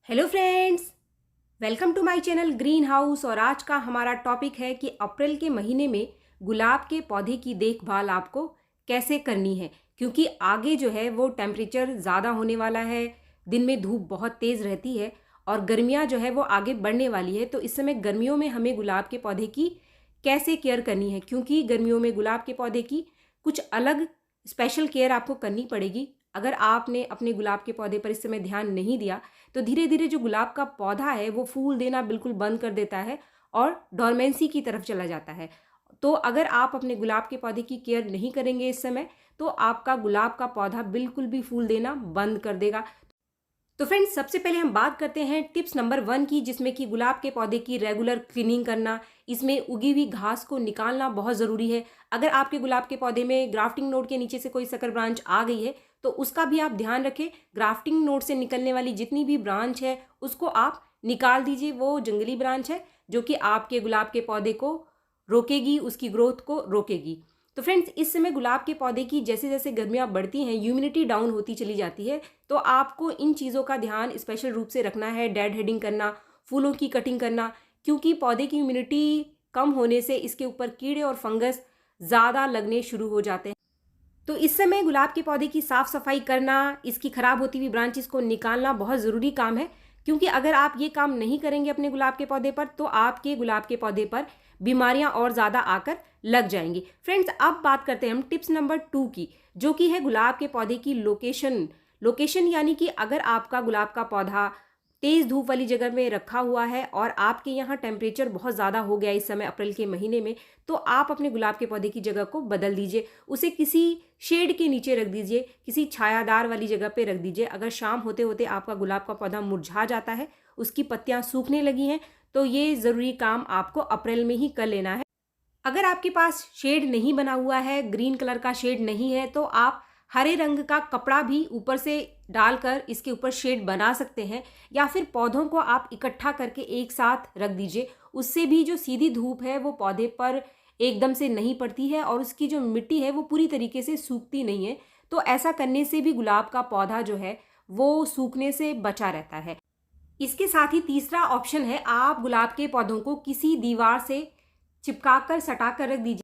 Hello friends, welcome to my channel Green House. और आज का हमारा टॉपिक है कि अप्रैल के महीने में गुलाब के पौधे की देखभाल आपको कैसे करनी है, क्योंकि आगे जो है वो टेम्परेचर ज़्यादा होने वाला है। दिन में धूप बहुत तेज़ रहती है और गर्मियाँ जो है वो आगे बढ़ने वाली है। तो इस समय गर्मियों में हमें गुलाब के पौधे की कैसे केयर करनी है, क्योंकि गर्मियों में गुलाब के पौधे की कुछ अलग स्पेशल केयर आपको करनी पड़ेगी। अगर आपने अपने गुलाब के पौधे पर इस समय ध्यान नहीं दिया तो धीरे धीरे जो गुलाब का पौधा है वो फूल देना बिल्कुल बंद कर देता है और डोरमेंसी की तरफ चला जाता है। तो अगर आप अपने गुलाब के पौधे की केयर नहीं करेंगे इस समय, तो आपका गुलाब का पौधा बिल्कुल भी फूल देना बंद कर देगा। तो फ्रेंड्स, सबसे पहले हम बात करते हैं टिप्स नंबर 1 की, जिसमें कि गुलाब के पौधे की रेगुलर क्लीनिंग करना। इसमें उगी हुई घास को निकालना बहुत ज़रूरी है। अगर आपके गुलाब के पौधे में ग्राफ्टिंग नोड के नीचे से कोई सकर ब्रांच आ गई है तो उसका भी आप ध्यान रखें। ग्राफ्टिंग नोड से निकलने वाली जितनी भी ब्रांच है उसको आप निकाल दीजिए। वो जंगली ब्रांच है जो कि आपके गुलाब के पौधे को रोकेगी, उसकी ग्रोथ को रोकेगी। तो फ्रेंड्स, इस समय गुलाब के पौधे की जैसे जैसे गर्मियाँ बढ़ती हैं, ह्यूमिडिटी डाउन होती चली जाती है। तो आपको इन चीज़ों का ध्यान स्पेशल रूप से रखना है। डेड हेडिंग करना, फूलों की कटिंग करना, क्योंकि पौधे की ह्यूमिडिटी कम होने से इसके ऊपर कीड़े और फंगस ज़्यादा लगने शुरू हो जाते हैं। तो इस समय गुलाब के पौधे की साफ़ सफाई करना, इसकी ख़राब होती हुई ब्रांचेस को निकालना बहुत ज़रूरी काम है, क्योंकि अगर आप ये काम नहीं करेंगे अपने गुलाब के पौधे पर तो आपके गुलाब के पौधे पर बीमारियां और ज़्यादा आकर लग जाएंगी। फ्रेंड्स, अब बात करते हैं हम टिप्स नंबर 2 की, जो कि है गुलाब के पौधे की लोकेशन यानी कि अगर आपका गुलाब का पौधा तेज़ धूप वाली जगह में रखा हुआ है और आपके यहाँ टेम्परेचर बहुत ज़्यादा हो गया इस समय अप्रैल के महीने में, तो आप अपने गुलाब के पौधे की जगह को बदल दीजिए। उसे किसी शेड के नीचे रख दीजिए, किसी छायादार वाली जगह पे रख दीजिए। अगर शाम होते होते आपका गुलाब का पौधा मुरझा जाता है, उसकी पत्तियाँ सूखने लगी हैं, तो ये ज़रूरी काम आपको अप्रैल में ही कर लेना है। अगर आपके पास शेड नहीं बना हुआ है, ग्रीन कलर का शेड नहीं है, तो आप हरे रंग का कपड़ा भी ऊपर से डालकर इसके ऊपर शेड बना सकते हैं, या फिर पौधों को आप इकट्ठा करके एक साथ रख दीजिए। उससे भी जो सीधी धूप है वो पौधे पर एकदम से नहीं पड़ती है और उसकी जो मिट्टी है वो पूरी तरीके से सूखती नहीं है। तो ऐसा करने से भी गुलाब का पौधा जो है वो सूखने से बचा रहता है। इसके साथ ही तीसरा ऑप्शन है, आप गुलाब के पौधों को किसी दीवार से चिपकाकर सटाकर रख दीजिए।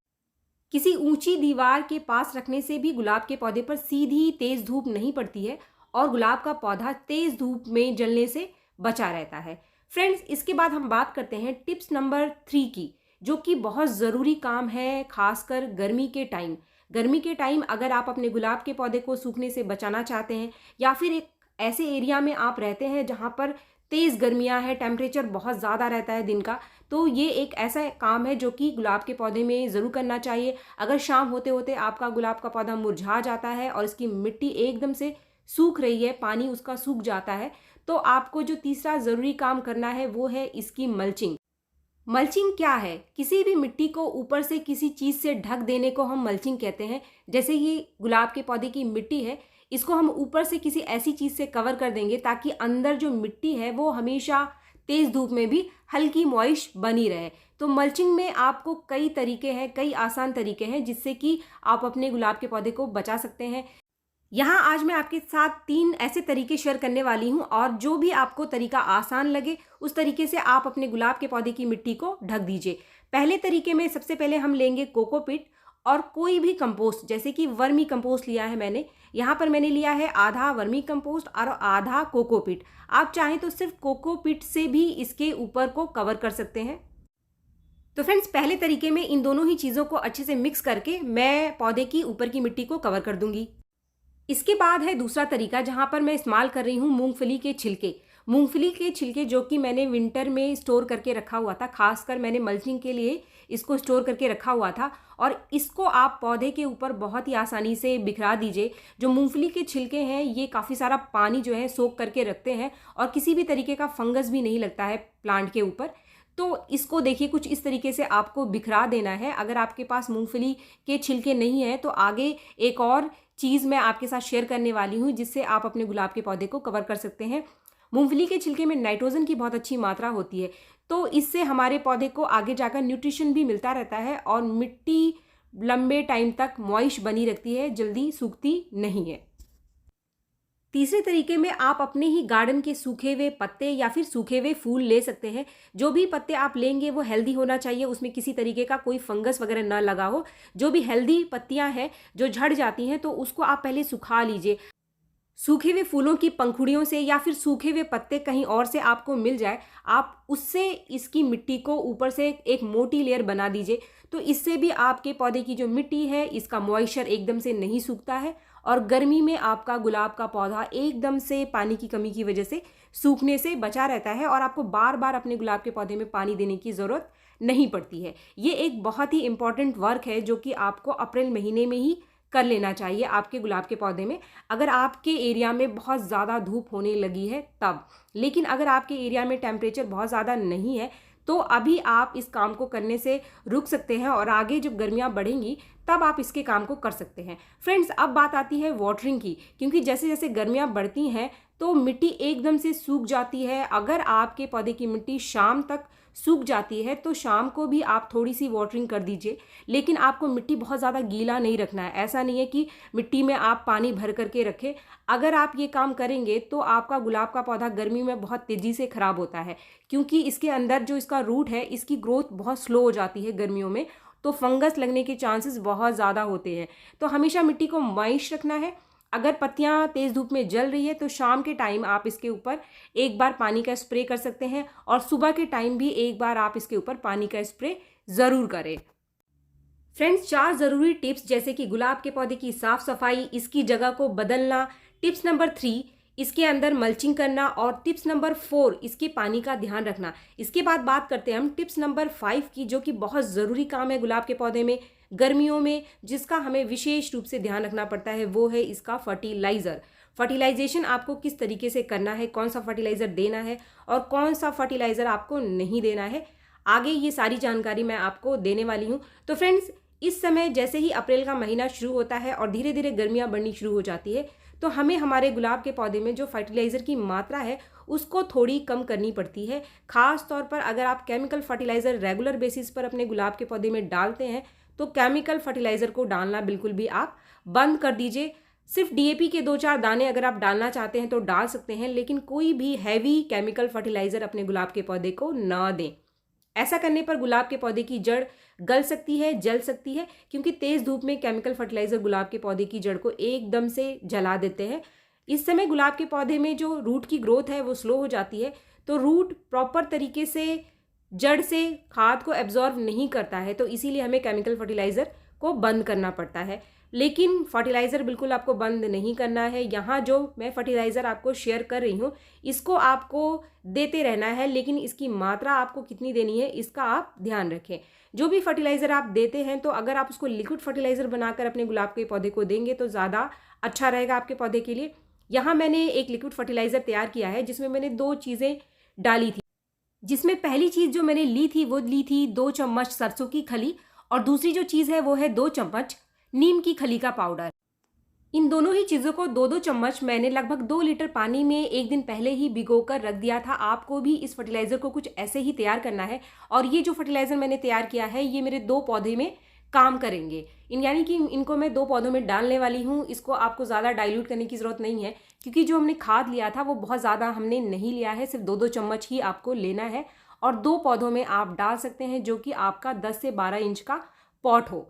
किसी ऊंची दीवार के पास रखने से भी गुलाब के पौधे पर सीधी तेज धूप नहीं पड़ती है और गुलाब का पौधा तेज धूप में जलने से बचा रहता है। फ्रेंड्स, इसके बाद हम बात करते हैं टिप्स नंबर 3 की, जो कि बहुत ज़रूरी काम है, खासकर गर्मी के टाइम। गर्मी के टाइम अगर आप अपने गुलाब के पौधे को सूखने से बचाना चाहते हैं, या फिर एक ऐसे एरिया में आप रहते हैं जहाँ पर तेज़ गर्मियाँ हैं, टेम्परेचर बहुत ज़्यादा रहता है दिन का, तो ये एक ऐसा काम है जो कि गुलाब के पौधे में ज़रूर करना चाहिए। अगर शाम होते होते आपका गुलाब का पौधा मुरझा जाता है और इसकी मिट्टी एकदम से सूख रही है, पानी उसका सूख जाता है, तो आपको जो तीसरा ज़रूरी काम करना है वो है इसकी मल्चिंग। मल्चिंग क्या है? किसी भी मिट्टी को ऊपर से किसी चीज़ से ढक देने को हम मल्चिंग कहते हैं। जैसे ये गुलाब के पौधे की मिट्टी है, इसको हम ऊपर से किसी ऐसी चीज़ से कवर कर देंगे ताकि अंदर जो मिट्टी है वो हमेशा तेज़ धूप में भी हल्की मॉइश बनी रहे। तो मल्चिंग में आपको कई तरीके हैं, कई आसान तरीके हैं जिससे कि आप अपने गुलाब के पौधे को बचा सकते हैं। यहाँ आज मैं आपके साथ 3 ऐसे तरीके शेयर करने वाली हूँ, और जो भी आपको तरीका आसान लगे उस तरीके से आप अपने गुलाब के पौधे की मिट्टी को ढक दीजिए। पहले तरीके में सबसे पहले हम लेंगे कोकोपीट और कोई भी कंपोस्ट, जैसे कि वर्मी कंपोस्ट लिया है मैंने। यहाँ पर मैंने लिया है आधा वर्मी कंपोस्ट और आधा कोकोपीट। आप चाहें तो सिर्फ कोकोपीट से भी इसके ऊपर को कवर कर सकते हैं। तो फ्रेंड्स, पहले तरीके में इन दोनों ही चीज़ों को अच्छे से मिक्स करके मैं पौधे की ऊपर की मिट्टी को कवर कर दूंगी। इसके बाद है दूसरा तरीका, जहाँ पर मैं इस्तेमाल कर रही हूँ मूंगफली के छिलके। मूंगफली के छिलके जो कि मैंने विंटर में स्टोर करके रखा हुआ था, खासकर मैंने मल्चिंग के लिए इसको स्टोर करके रखा हुआ था, और इसको आप पौधे के ऊपर बहुत ही आसानी से बिखरा दीजिए। जो मूंगफली के छिलके हैं ये काफ़ी सारा पानी जो है सोख करके रखते हैं और किसी भी तरीके का फंगस भी नहीं लगता है प्लांट के ऊपर। तो इसको देखिए कुछ इस तरीके से आपको बिखरा देना है। अगर आपके पास मूंगफली के छिलके नहीं है तो आगे एक और चीज़ मैं आपके साथ शेयर करने वाली हूँ जिससे आप अपने गुलाब के पौधे को कवर कर सकते हैं। मूंगफली के छिलके में नाइट्रोजन की बहुत अच्छी मात्रा होती है, तो इससे हमारे पौधे को आगे जाकर न्यूट्रिशन भी मिलता रहता है और मिट्टी लंबे टाइम तक मॉइश बनी रहती है, जल्दी सूखती नहीं है। तीसरे तरीके में आप अपने ही गार्डन के सूखे हुए पत्ते या फिर सूखे हुए फूल ले सकते हैं। जो भी पत्ते आप लेंगे वो हेल्दी होना चाहिए, उसमें किसी तरीके का कोई फंगस वगैरह ना लगा हो। जो भी हेल्दी पत्तियां हैं जो झड़ जाती हैं तो उसको आप पहले सुखा लीजिए। सूखे हुए फूलों की पंखुड़ियों से या फिर सूखे हुए पत्ते कहीं और से आपको मिल जाए, आप उससे इसकी मिट्टी को ऊपर से एक मोटी लेयर बना दीजिए। तो इससे भी आपके पौधे की जो मिट्टी है इसका मॉइस्चर एकदम से नहीं सूखता है और गर्मी में आपका गुलाब का पौधा एकदम से पानी की कमी की वजह से सूखने से बचा रहता है और आपको बार बार अपने गुलाब के पौधे में पानी देने की ज़रूरत नहीं पड़ती है। ये एक बहुत ही इंपॉर्टेंट वर्क है जो कि आपको अप्रैल महीने में ही कर लेना चाहिए आपके गुलाब के पौधे में, अगर आपके एरिया में बहुत ज़्यादा धूप होने लगी है तब। लेकिन अगर आपके एरिया में टेम्परेचर बहुत ज़्यादा नहीं है तो अभी आप इस काम को करने से रुक सकते हैं और आगे जब गर्मियाँ बढ़ेंगी तब आप इसके काम को कर सकते हैं। फ्रेंड्स, अब बात आती है वाटरिंग की, क्योंकि जैसे जैसे गर्मियाँ बढ़ती हैं तो मिट्टी एकदम से सूख जाती है। अगर आपके पौधे की मिट्टी शाम तक सूख जाती है तो शाम को भी आप थोड़ी सी वाटरिंग कर दीजिए, लेकिन आपको मिट्टी बहुत ज़्यादा गीला नहीं रखना है। ऐसा नहीं है कि मिट्टी में आप पानी भर करके रखें। अगर आप ये काम करेंगे तो आपका गुलाब का पौधा गर्मी में बहुत तेज़ी से ख़राब होता है, क्योंकि इसके अंदर जो इसका रूट है इसकी ग्रोथ बहुत स्लो हो जाती है गर्मियों में, तो फंगस लगने के चांसेस बहुत ज़्यादा होते हैं। तो हमेशा मिट्टी को मॉइस्ट रखना है। अगर पत्तियां तेज़ धूप में जल रही है तो शाम के टाइम आप इसके ऊपर एक बार पानी का स्प्रे कर सकते हैं और सुबह के टाइम भी एक बार आप इसके ऊपर पानी का स्प्रे ज़रूर करें। फ्रेंड्स, 4 ज़रूरी टिप्स जैसे कि गुलाब के पौधे की साफ़ सफाई, इसकी जगह को बदलना, टिप्स नंबर 3 इसके अंदर मल्चिंग करना और टिप्स नंबर 4 इसके पानी का ध्यान रखना। इसके बाद बात करते हैं हम टिप्स नंबर 5 की, जो कि बहुत ज़रूरी काम है गुलाब के पौधे में गर्मियों में, जिसका हमें विशेष रूप से ध्यान रखना पड़ता है। वो है इसका फर्टिलाइज़र। फर्टिलाइजेशन आपको किस तरीके से करना है, कौन सा फर्टिलाइज़र देना है और कौन सा फर्टिलाइज़र आपको नहीं देना है, आगे ये सारी जानकारी मैं आपको देने वाली हूँ। तो फ्रेंड्स, इस समय जैसे ही अप्रैल का महीना शुरू होता है और धीरे धीरे गर्मियाँ बढ़नी शुरू हो जाती है तो हमें हमारे गुलाब के पौधे में जो फर्टिलाइज़र की मात्रा है उसको थोड़ी कम करनी पड़ती है। ख़ास तौर पर अगर आप केमिकल फर्टिलाइज़र रेगुलर बेसिस पर अपने गुलाब के पौधे में डालते हैं तो केमिकल फर्टिलाइज़र को डालना बिल्कुल भी आप बंद कर दीजिए। सिर्फ डीएपी के 2-4 दाने अगर आप डालना चाहते हैं तो डाल सकते हैं, लेकिन कोई भी हैवी केमिकल फर्टिलाइज़र अपने गुलाब के पौधे को ना दें। ऐसा करने पर गुलाब के पौधे की जड़ गल सकती है, जल सकती है, क्योंकि तेज़ धूप में केमिकल फर्टिलाइज़र गुलाब के पौधे की जड़ को एकदम से जला देते हैं। इस समय गुलाब के पौधे में जो रूट की ग्रोथ है वो स्लो हो जाती है, तो रूट प्रॉपर तरीके से जड़ से खाद को एब्जॉर्व नहीं करता है, तो इसीलिए हमें केमिकल फर्टिलाइज़र को बंद करना पड़ता है। लेकिन फर्टिलाइज़र बिल्कुल आपको बंद नहीं करना है। यहाँ जो मैं फर्टिलाइज़र आपको शेयर कर रही हूँ इसको आपको देते रहना है, लेकिन इसकी मात्रा आपको कितनी देनी है इसका आप ध्यान रखें। जो भी फर्टिलाइज़र आप देते हैं तो अगर आप उसको लिक्विड फर्टिलाइज़र बनाकर अपने गुलाब के पौधे को देंगे तो ज़्यादा अच्छा रहेगा आपके पौधे के लिए। यहाँ मैंने एक लिक्विड फर्टिलाइज़र तैयार किया है जिसमें मैंने 2 चीज़ें डाली थी, जिसमें पहली चीज़ जो मैंने ली थी 2 चम्मच सरसों की खली और दूसरी जो चीज़ है वो है 2 चम्मच नीम की खली का पाउडर। इन दोनों ही चीज़ों को 2-2 चम्मच मैंने लगभग 2 लीटर पानी में एक दिन पहले ही भिगोकर रख दिया था। आपको भी इस फर्टिलाइज़र को कुछ ऐसे ही तैयार करना है और ये जो फर्टिलाइज़र मैंने तैयार किया है ये मेरे 2 पौधे में काम करेंगे। यानी कि इनको मैं 2 पौधों में डालने वाली हूँ। इसको आपको ज़्यादा डाइल्यूट करने की ज़रूरत नहीं है, क्योंकि जो हमने खाद लिया था वो बहुत ज़्यादा हमने नहीं लिया है, सिर्फ 2-2 चम्मच ही आपको लेना है और 2 पौधों में आप डाल सकते हैं, जो कि आपका 10 से 12 इंच का पॉट हो।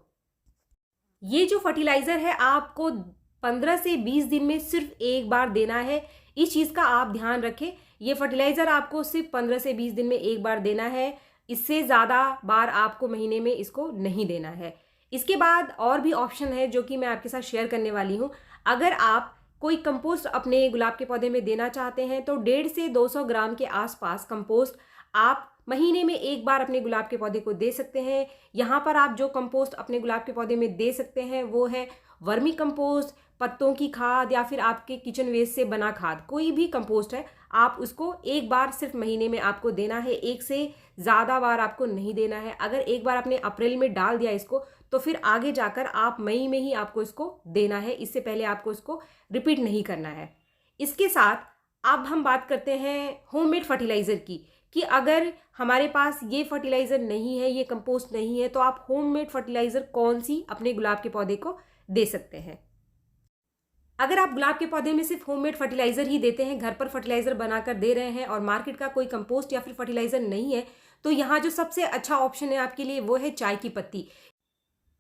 ये जो फर्टिलाइज़र है आपको 15 से 20 दिन में सिर्फ एक बार देना है। इस चीज़ का आप ध्यान रखें। ये फर्टिलाइज़र आपको सिर्फ 15 से 20 दिन में एक बार देना है, इससे ज़्यादा बार आपको महीने में इसको नहीं देना है। इसके बाद और भी ऑप्शन है जो कि मैं आपके साथ शेयर करने वाली हूँ। अगर आप कोई कंपोस्ट अपने गुलाब के पौधे में देना चाहते हैं तो 150 से 200 ग्राम के आसपास कंपोस्ट आप महीने में एक बार अपने गुलाब के पौधे को दे सकते हैं। यहाँ पर आप जो कंपोस्ट अपने गुलाब के पौधे में दे सकते हैं वो है वर्मी कंपोस्ट, पत्तों की खाद या फिर आपके किचन वेस्ट से बना खाद, कोई भी कंपोस्ट है आप उसको एक बार सिर्फ महीने में आपको देना है, एक से ज़्यादा बार आपको नहीं देना है। अगर एक बार आपने अप्रैल में डाल दिया इसको तो फिर आगे जाकर आप मई में ही आपको इसको देना है, इससे पहले आपको इसको रिपीट नहीं करना है। इसके साथ अब हम बात करते हैं होममेड फर्टिलाइज़र की, कि अगर हमारे पास ये फर्टिलाइज़र नहीं है, ये कंपोस्ट नहीं है, तो आप होममेड फर्टिलाइज़र कौन सी अपने गुलाब के पौधे को दे सकते हैं। अगर आप गुलाब के पौधे में सिर्फ होममेड फर्टिलाइज़र ही देते हैं, घर पर फर्टिलाइज़र बनाकर दे रहे हैं और मार्केट का कोई कंपोस्ट या फिर फर्टिलाइज़र नहीं है, तो यहाँ जो सबसे अच्छा ऑप्शन है आपके लिए वो है चाय की पत्ती।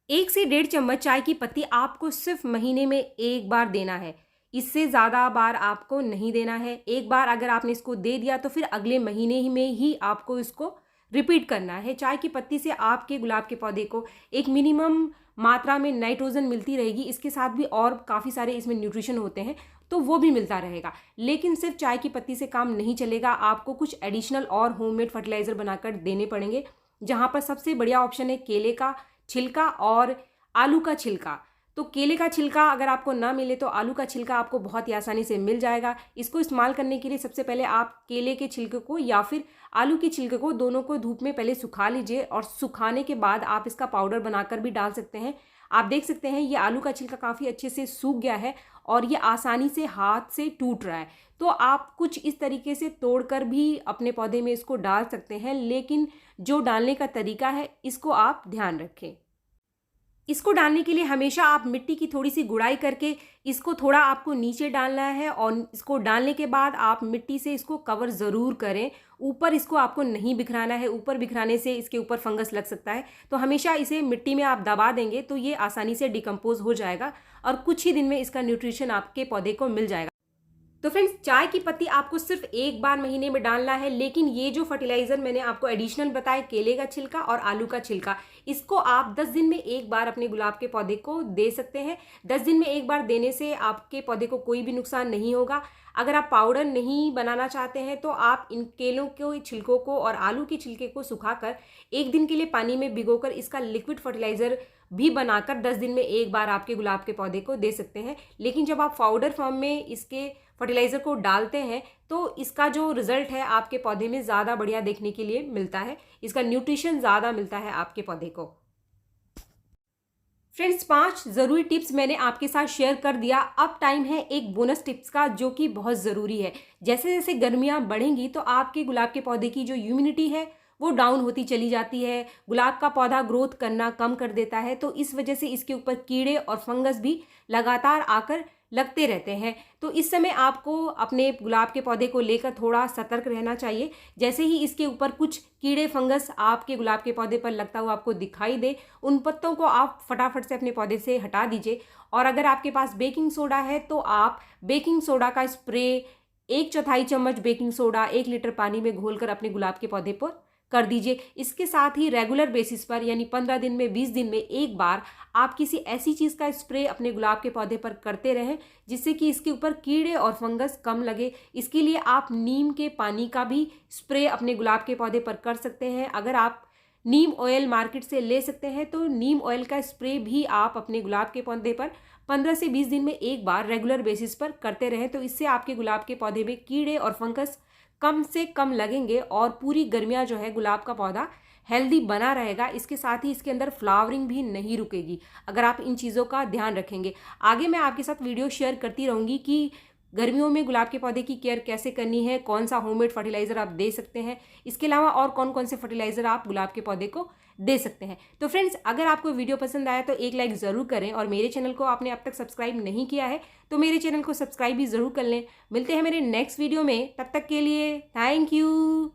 1 से 1.5 चम्मच चाय की पत्ती आपको सिर्फ महीने में 1 बार देना है। इससे ज़्यादा बार आपको नहीं देना है। एक बार अगर आपने इसको दे दिया तो फिर अगले महीने ही में ही आपको इसको रिपीट करना है। चाय की पत्ती से आपके गुलाब के पौधे को एक मिनिमम मात्रा में नाइट्रोजन मिलती रहेगी। इसके साथ भी और काफ़ी सारे इसमें न्यूट्रिशन होते हैं, तो वो भी मिलता रहेगा। लेकिन सिर्फ चाय की पत्ती से काम नहीं चलेगा, आपको कुछ एडिशनल और होममेड फर्टिलाइज़र बनाकर देने पड़ेंगे, जहाँ पर सबसे बढ़िया ऑप्शन है केले का छिलका और आलू का छिलका। तो केले का छिलका अगर आपको ना मिले तो आलू का छिलका आपको बहुत ही आसानी से मिल जाएगा। इसको इस्तेमाल करने के लिए सबसे पहले आप केले के छिलके को या फिर आलू के छिलके को दोनों को धूप में पहले सुखा लीजिए और सुखाने के बाद आप इसका पाउडर बनाकर भी डाल सकते हैं। आप देख सकते हैं ये आलू का छिलका काफ़ी अच्छे से सूख गया है और ये आसानी से हाथ से टूट रहा है। तो आप कुछ इस तरीके से तोड़कर भी अपने पौधे में इसको डाल सकते हैं, लेकिन जो डालने का तरीका है इसको आप ध्यान रखें। इसको डालने के लिए हमेशा आप मिट्टी की थोड़ी सी गुड़ाई करके इसको थोड़ा आपको नीचे डालना है और इसको डालने के बाद आप मिट्टी से इसको कवर ज़रूर करें। ऊपर इसको आपको नहीं बिखराना है, ऊपर बिखराने से इसके ऊपर फंगस लग सकता है। तो हमेशा इसे मिट्टी में आप दबा देंगे तो ये आसानी से डिकम्पोज हो जाएगा और कुछ ही दिन में इसका न्यूट्रिशन आपके पौधे को मिल जाएगा। तो फ्रेंड्स, चाय की पत्ती आपको सिर्फ 1 बार महीने में डालना है, लेकिन ये जो फर्टिलाइज़र मैंने आपको एडिशनल बताया केले का छिलका और आलू का छिलका, इसको आप 10 दिन में 1 बार अपने गुलाब के पौधे को दे सकते हैं। 10 दिन में 1 बार देने से आपके पौधे को कोई भी नुकसान नहीं होगा। अगर आप पाउडर नहीं बनाना चाहते हैं तो आप इन केलों के छिलकों को और आलू के छिलके को सुखाकर 1 दिन के लिए पानी में भिगोकर इसका लिक्विड फर्टिलाइज़र भी बनाकर 10 दिन में 1 बार आपके गुलाब के पौधे को दे सकते हैं। लेकिन जब आप पाउडर फॉर्म में इसके फर्टिलाइज़र को डालते हैं तो इसका जो रिजल्ट है आपके पौधे में ज़्यादा बढ़िया देखने के लिए मिलता है, इसका न्यूट्रिशन ज़्यादा मिलता है आपके पौधे को। फ्रेंड्स, 5 ज़रूरी टिप्स मैंने आपके साथ शेयर कर दिया। अब टाइम है एक बोनस टिप्स का, जो कि बहुत ज़रूरी है। जैसे जैसे गर्मियाँ बढ़ेंगी तो आपके गुलाब के पौधे की जो इम्यूनिटी है वो डाउन होती चली जाती है। गुलाब का पौधा ग्रोथ करना कम कर देता है, तो इस वजह से इसके ऊपर कीड़े और फंगस भी लगातार आकर लगते रहते हैं। तो इस समय आपको अपने गुलाब के पौधे को लेकर थोड़ा सतर्क रहना चाहिए। जैसे ही इसके ऊपर कुछ कीड़े फंगस आपके गुलाब के पौधे पर लगता हुआ आपको दिखाई दे, उन पत्तों को आप फटाफट से अपने पौधे से हटा दीजिए। और अगर आपके पास बेकिंग सोडा है तो आप बेकिंग सोडा का स्प्रे 1/4 चम्मच बेकिंग सोडा 1 लीटर पानी में घोलकर अपने गुलाब के पौधे पर कर दीजिए। इसके साथ ही रेगुलर बेसिस पर यानी 15 दिन में 20 दिन में 1 बार आप किसी ऐसी चीज़ का स्प्रे अपने गुलाब के पौधे पर करते रहें जिससे कि इसके ऊपर कीड़े और फंगस कम लगे। इसके लिए आप नीम के पानी का भी स्प्रे अपने गुलाब के पौधे पर कर सकते हैं। अगर आप नीम ऑयल मार्केट से ले सकते हैं तो नीम ऑयल का स्प्रे भी आप अपने गुलाब के पौधे पर 15 से 20 दिन में 1 बार रेगुलर बेसिस पर करते रहें। तो इससे आपके गुलाब के पौधे में कीड़े और फंगस कम से कम लगेंगे और पूरी गर्मियाँ जो है गुलाब का पौधा हेल्दी बना रहेगा। इसके साथ ही इसके अंदर फ्लावरिंग भी नहीं रुकेगी अगर आप इन चीज़ों का ध्यान रखेंगे। आगे मैं आपके साथ वीडियो शेयर करती रहूँगी कि गर्मियों में गुलाब के पौधे की केयर कैसे करनी है, कौन सा होममेड फर्टिलाइज़र आप दे सकते हैं, इसके अलावा और कौन कौन से फर्टिलाइज़र आप गुलाब के पौधे को दे सकते हैं। तो फ्रेंड्स, अगर आपको वीडियो पसंद आया तो एक लाइक ज़रूर करें और मेरे चैनल को आपने अब तक सब्सक्राइब नहीं किया है तो मेरे चैनल को सब्सक्राइब भी ज़रूर कर लें। मिलते हैं मेरे नेक्स्ट वीडियो में, तब तक के लिए थैंक यू।